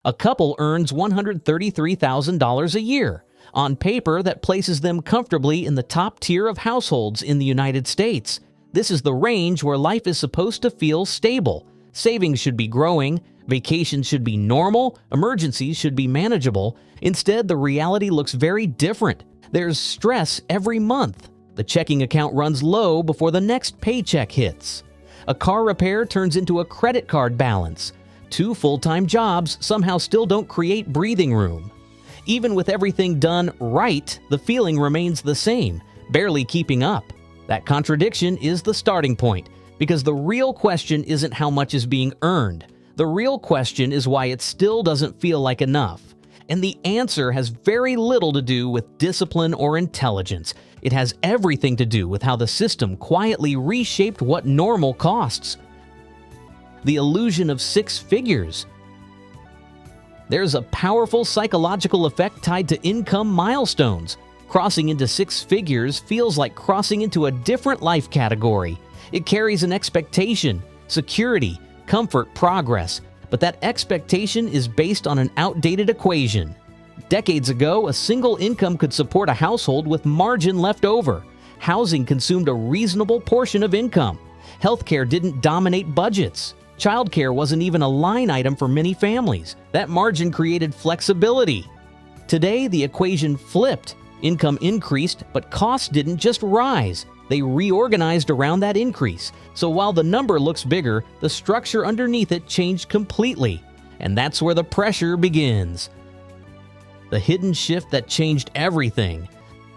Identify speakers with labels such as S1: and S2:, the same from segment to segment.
S1: A couple earns $133,000 a year. On paper, that places them comfortably in the top tier of households in the United States. This is the range where life is supposed to feel stable. Savings should be growing, vacations should be normal, emergencies should be manageable. Instead, the reality looks very different. There's stress every month. The checking account runs low before the next paycheck hits. A car repair turns into a credit card balance. 2 full-time jobs somehow still don't create breathing room. Even with everything done right, the feeling remains the same, barely keeping up. That contradiction is the starting point, because the real question isn't how much is being earned. The real question is why it still doesn't feel like enough. And the answer has very little to do with discipline or intelligence. It has everything to do with how the system quietly reshaped what normal costs. The illusion of 6 figures. There's a powerful psychological effect tied to income milestones. Crossing into 6 figures feels like crossing into a different life category. It carries an expectation, security, comfort, progress, but that expectation is based on an outdated equation. Decades ago, a single income could support a household with margin left over. Housing consumed a reasonable portion of income. Healthcare didn't dominate budgets. Childcare wasn't even a line item for many families. That margin created flexibility. Today, the equation flipped. Income increased, but costs didn't just rise. They reorganized around that increase. So while the number looks bigger, the structure underneath it changed completely. And that's where the pressure begins. The hidden shift that changed everything.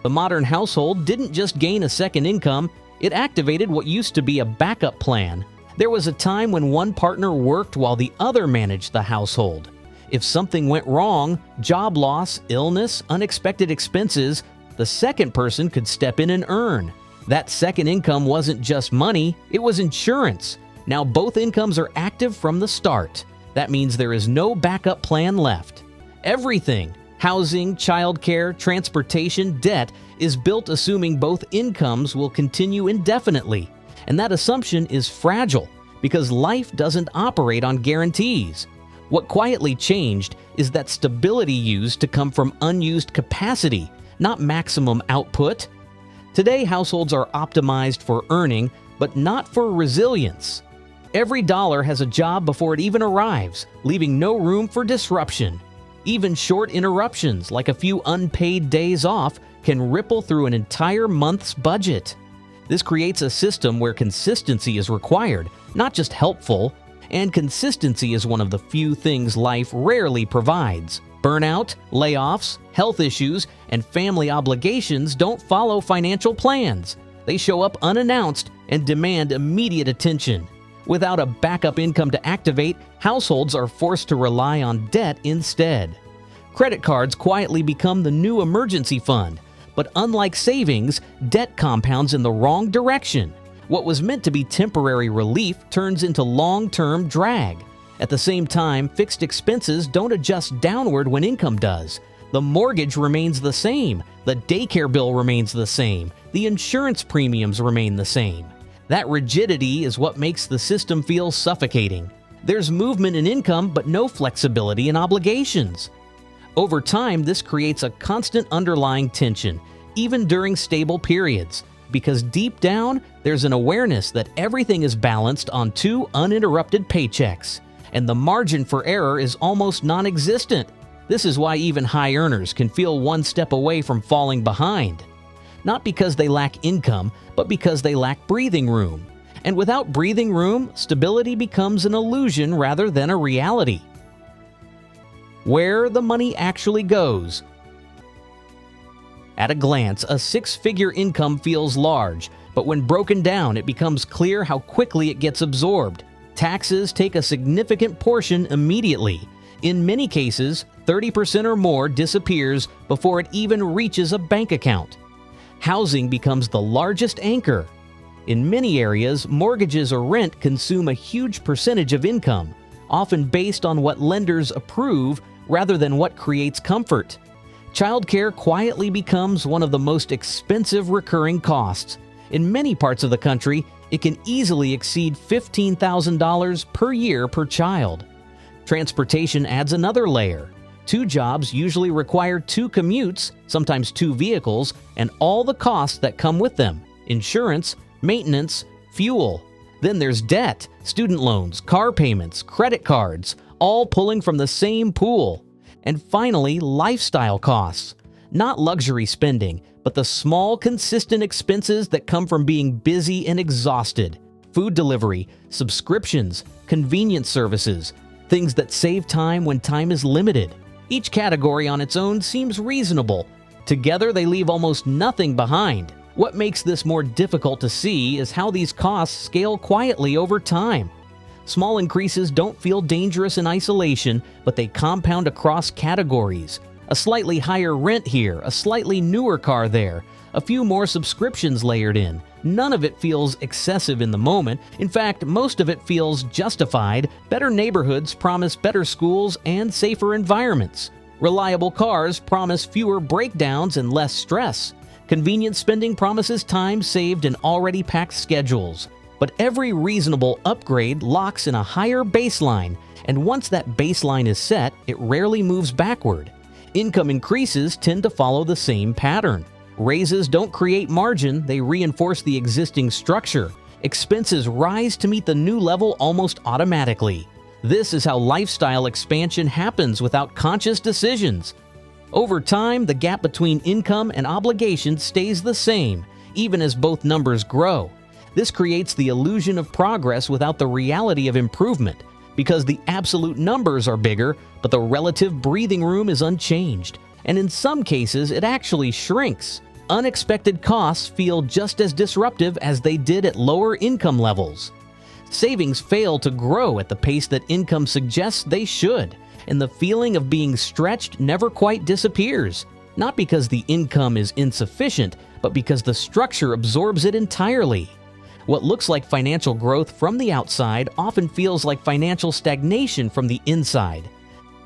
S1: The modern household didn't just gain a second income, it activated what used to be a backup plan. There was a time when one partner worked while the other managed the household. If something went wrong, job loss, illness, unexpected expenses, the second person could step in and earn. That second income wasn't just money, it was insurance. Now both incomes are active from the start. That means there is no backup plan left. Everything, housing, childcare, transportation, debt, is built assuming both incomes will continue indefinitely. And that assumption is fragile because life doesn't operate on guarantees. What quietly changed is that stability used to come from unused capacity, not maximum output. Today, households are optimized for earning, but not for resilience. Every dollar has a job before it even arrives, leaving no room for disruption. Even short interruptions, like a few unpaid days off, can ripple through an entire month's budget. This creates a system where consistency is required, not just helpful, and consistency is one of the few things life rarely provides. Burnout, layoffs, health issues, and family obligations don't follow financial plans. They show up unannounced and demand immediate attention. Without a backup income to activate, households are forced to rely on debt instead. Credit cards quietly become the new emergency fund. But unlike savings, debt compounds in the wrong direction. What was meant to be temporary relief turns into long-term drag. At the same time, fixed expenses don't adjust downward when income does. The mortgage remains the same, the daycare bill remains the same, the insurance premiums remain the same. That rigidity is what makes the system feel suffocating. There's movement in income, but no flexibility in obligations. Over time, this creates a constant underlying tension, even during stable periods, because deep down, there's an awareness that everything is balanced on 2 uninterrupted paychecks, and the margin for error is almost non-existent. This is why even high earners can feel one step away from falling behind. Not because they lack income, but because they lack breathing room. And without breathing room, stability becomes an illusion rather than a reality. Where the money actually goes. At a glance, a 6-figure income feels large, but when broken down, it becomes clear how quickly it gets absorbed. Taxes take a significant portion immediately. In many cases, 30% or more disappears before it even reaches a bank account. Housing becomes the largest anchor. In many areas, mortgages or rent consume a huge percentage of income, often based on what lenders approve rather than what creates comfort. Childcare quietly becomes one of the most expensive recurring costs. In many parts of the country, it can easily exceed $15,000 per year per child. Transportation adds another layer. 2 jobs usually require 2 commutes, sometimes 2 vehicles, and all the costs that come with them: insurance, maintenance, fuel. Then there's debt, student loans, car payments, credit cards, all pulling from the same pool. And finally, lifestyle costs. Not luxury spending, but the small, consistent expenses that come from being busy and exhausted. Food delivery, subscriptions, convenience services, things that save time when time is limited. Each category on its own seems reasonable. Together, they leave almost nothing behind. What makes this more difficult to see is how these costs scale quietly over time. Small increases don't feel dangerous in isolation, but they compound across categories. A slightly higher rent here, a slightly newer car there, a few more subscriptions layered in. None of it feels excessive in the moment. In fact, most of it feels justified. Better neighborhoods promise better schools and safer environments. Reliable cars promise fewer breakdowns and less stress. Convenient spending promises time saved in already packed schedules. But every reasonable upgrade locks in a higher baseline, and once that baseline is set, it rarely moves backward. Income increases tend to follow the same pattern. Raises don't create margin, they reinforce the existing structure. Expenses rise to meet the new level almost automatically. This is how lifestyle expansion happens without conscious decisions. Over time, the gap between income and obligation stays the same, even as both numbers grow. This creates the illusion of progress without the reality of improvement, because the absolute numbers are bigger, but the relative breathing room is unchanged. And in some cases, it actually shrinks. Unexpected costs feel just as disruptive as they did at lower income levels. Savings fail to grow at the pace that income suggests they should, and the feeling of being stretched never quite disappears. Not because the income is insufficient, but because the structure absorbs it entirely. What looks like financial growth from the outside often feels like financial stagnation from the inside.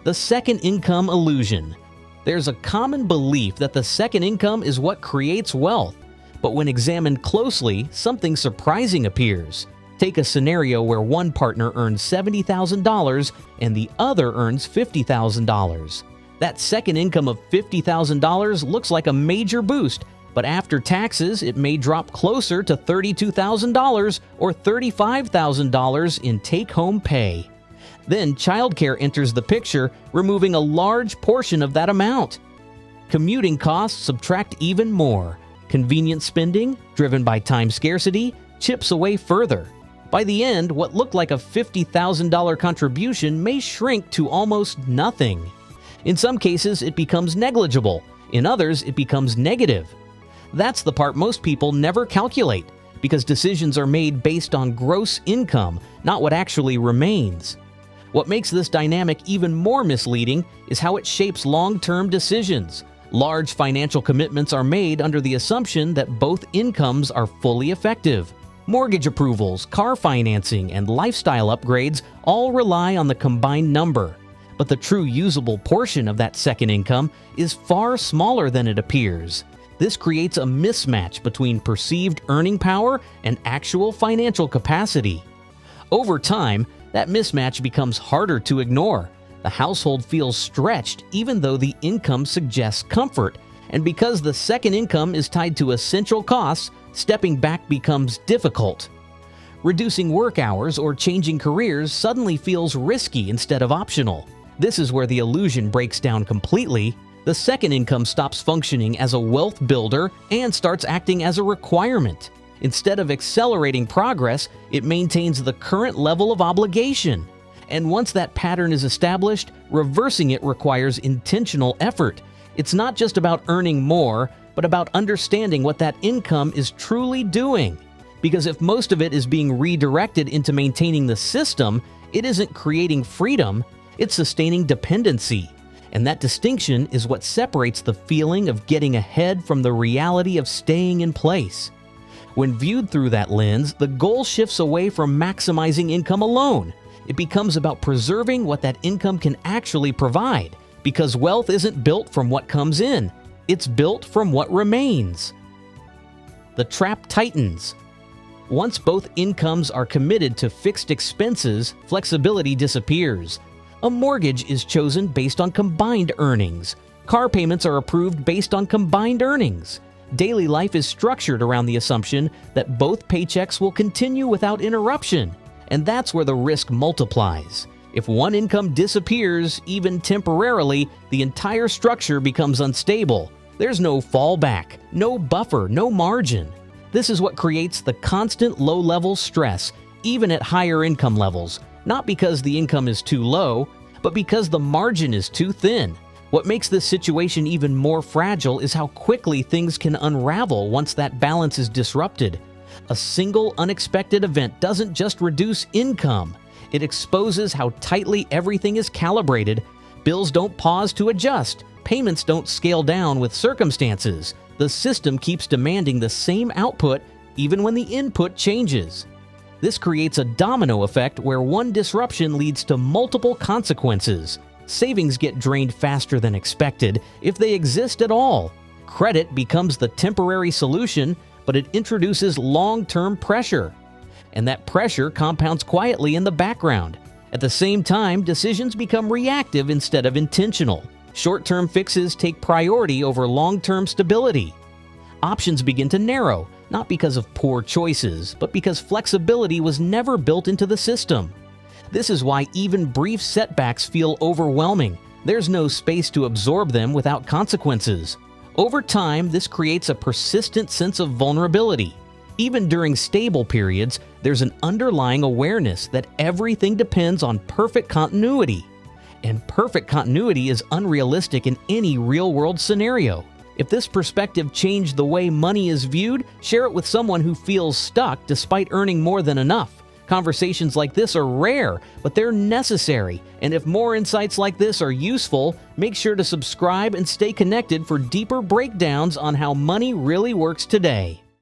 S1: The second income illusion. There's a common belief that the second income is what creates wealth, but when examined closely, something surprising appears. Take a scenario where one partner earns $70,000 and the other earns $50,000. That second income of $50,000 looks like a major boost, but after taxes, it may drop closer to $32,000 or $35,000 in take-home pay. Then childcare enters the picture, removing a large portion of that amount. Commuting costs subtract even more. Convenient spending, driven by time scarcity, chips away further. By the end, what looked like a $50,000 contribution may shrink to almost nothing. In some cases, it becomes negligible. In others, it becomes negative. That's the part most people never calculate, because decisions are made based on gross income, not what actually remains. What makes this dynamic even more misleading is how it shapes long-term decisions. Large financial commitments are made under the assumption that both incomes are fully effective. Mortgage approvals, car financing, and lifestyle upgrades all rely on the combined number. But the true usable portion of that second income is far smaller than it appears. This creates a mismatch between perceived earning power and actual financial capacity. Over time, that mismatch becomes harder to ignore. The household feels stretched even though the income suggests comfort, and because the second income is tied to essential costs, stepping back becomes difficult. Reducing work hours or changing careers suddenly feels risky instead of optional. This is where the illusion breaks down completely. The second income stops functioning as a wealth builder and starts acting as a requirement. Instead of accelerating progress, it maintains the current level of obligation. And once that pattern is established, reversing it requires intentional effort. It's not just about earning more, but about understanding what that income is truly doing. Because if most of it is being redirected into maintaining the system, it isn't creating freedom, it's sustaining dependency. And that distinction is what separates the feeling of getting ahead from the reality of staying in place. When viewed through that lens, the goal shifts away from maximizing income alone. It becomes about preserving what that income can actually provide, because wealth isn't built from what comes in, it's built from what remains. The trap tightens. Once both incomes are committed to fixed expenses, flexibility disappears. A mortgage is chosen based on combined earnings. Car payments are approved based on combined earnings. Daily life is structured around the assumption that both paychecks will continue without interruption, and that's where the risk multiplies. If one income disappears, even temporarily, the entire structure becomes unstable. There's no fallback, no buffer, no margin. This is what creates the constant low-level stress, even at higher income levels, not because the income is too low, but because the margin is too thin. What makes this situation even more fragile is how quickly things can unravel once that balance is disrupted. A single unexpected event doesn't just reduce income. It exposes how tightly everything is calibrated. Bills don't pause to adjust. Payments don't scale down with circumstances. The system keeps demanding the same output even when the input changes. This creates a domino effect where one disruption leads to multiple consequences. Savings get drained faster than expected, if they exist at all. Credit becomes the temporary solution, but it introduces long-term pressure. And that pressure compounds quietly in the background. At the same time, decisions become reactive instead of intentional. Short-term fixes take priority over long-term stability. Options begin to narrow, not because of poor choices, but because flexibility was never built into the system. This is why even brief setbacks feel overwhelming. There's no space to absorb them without consequences. Over time, this creates a persistent sense of vulnerability. Even during stable periods, there's an underlying awareness that everything depends on perfect continuity. And perfect continuity is unrealistic in any real-world scenario. If this perspective changed the way money is viewed, share it with someone who feels stuck despite earning more than enough. Conversations like this are rare, but they're necessary. And if more insights like this are useful, make sure to subscribe and stay connected for deeper breakdowns on how money really works today.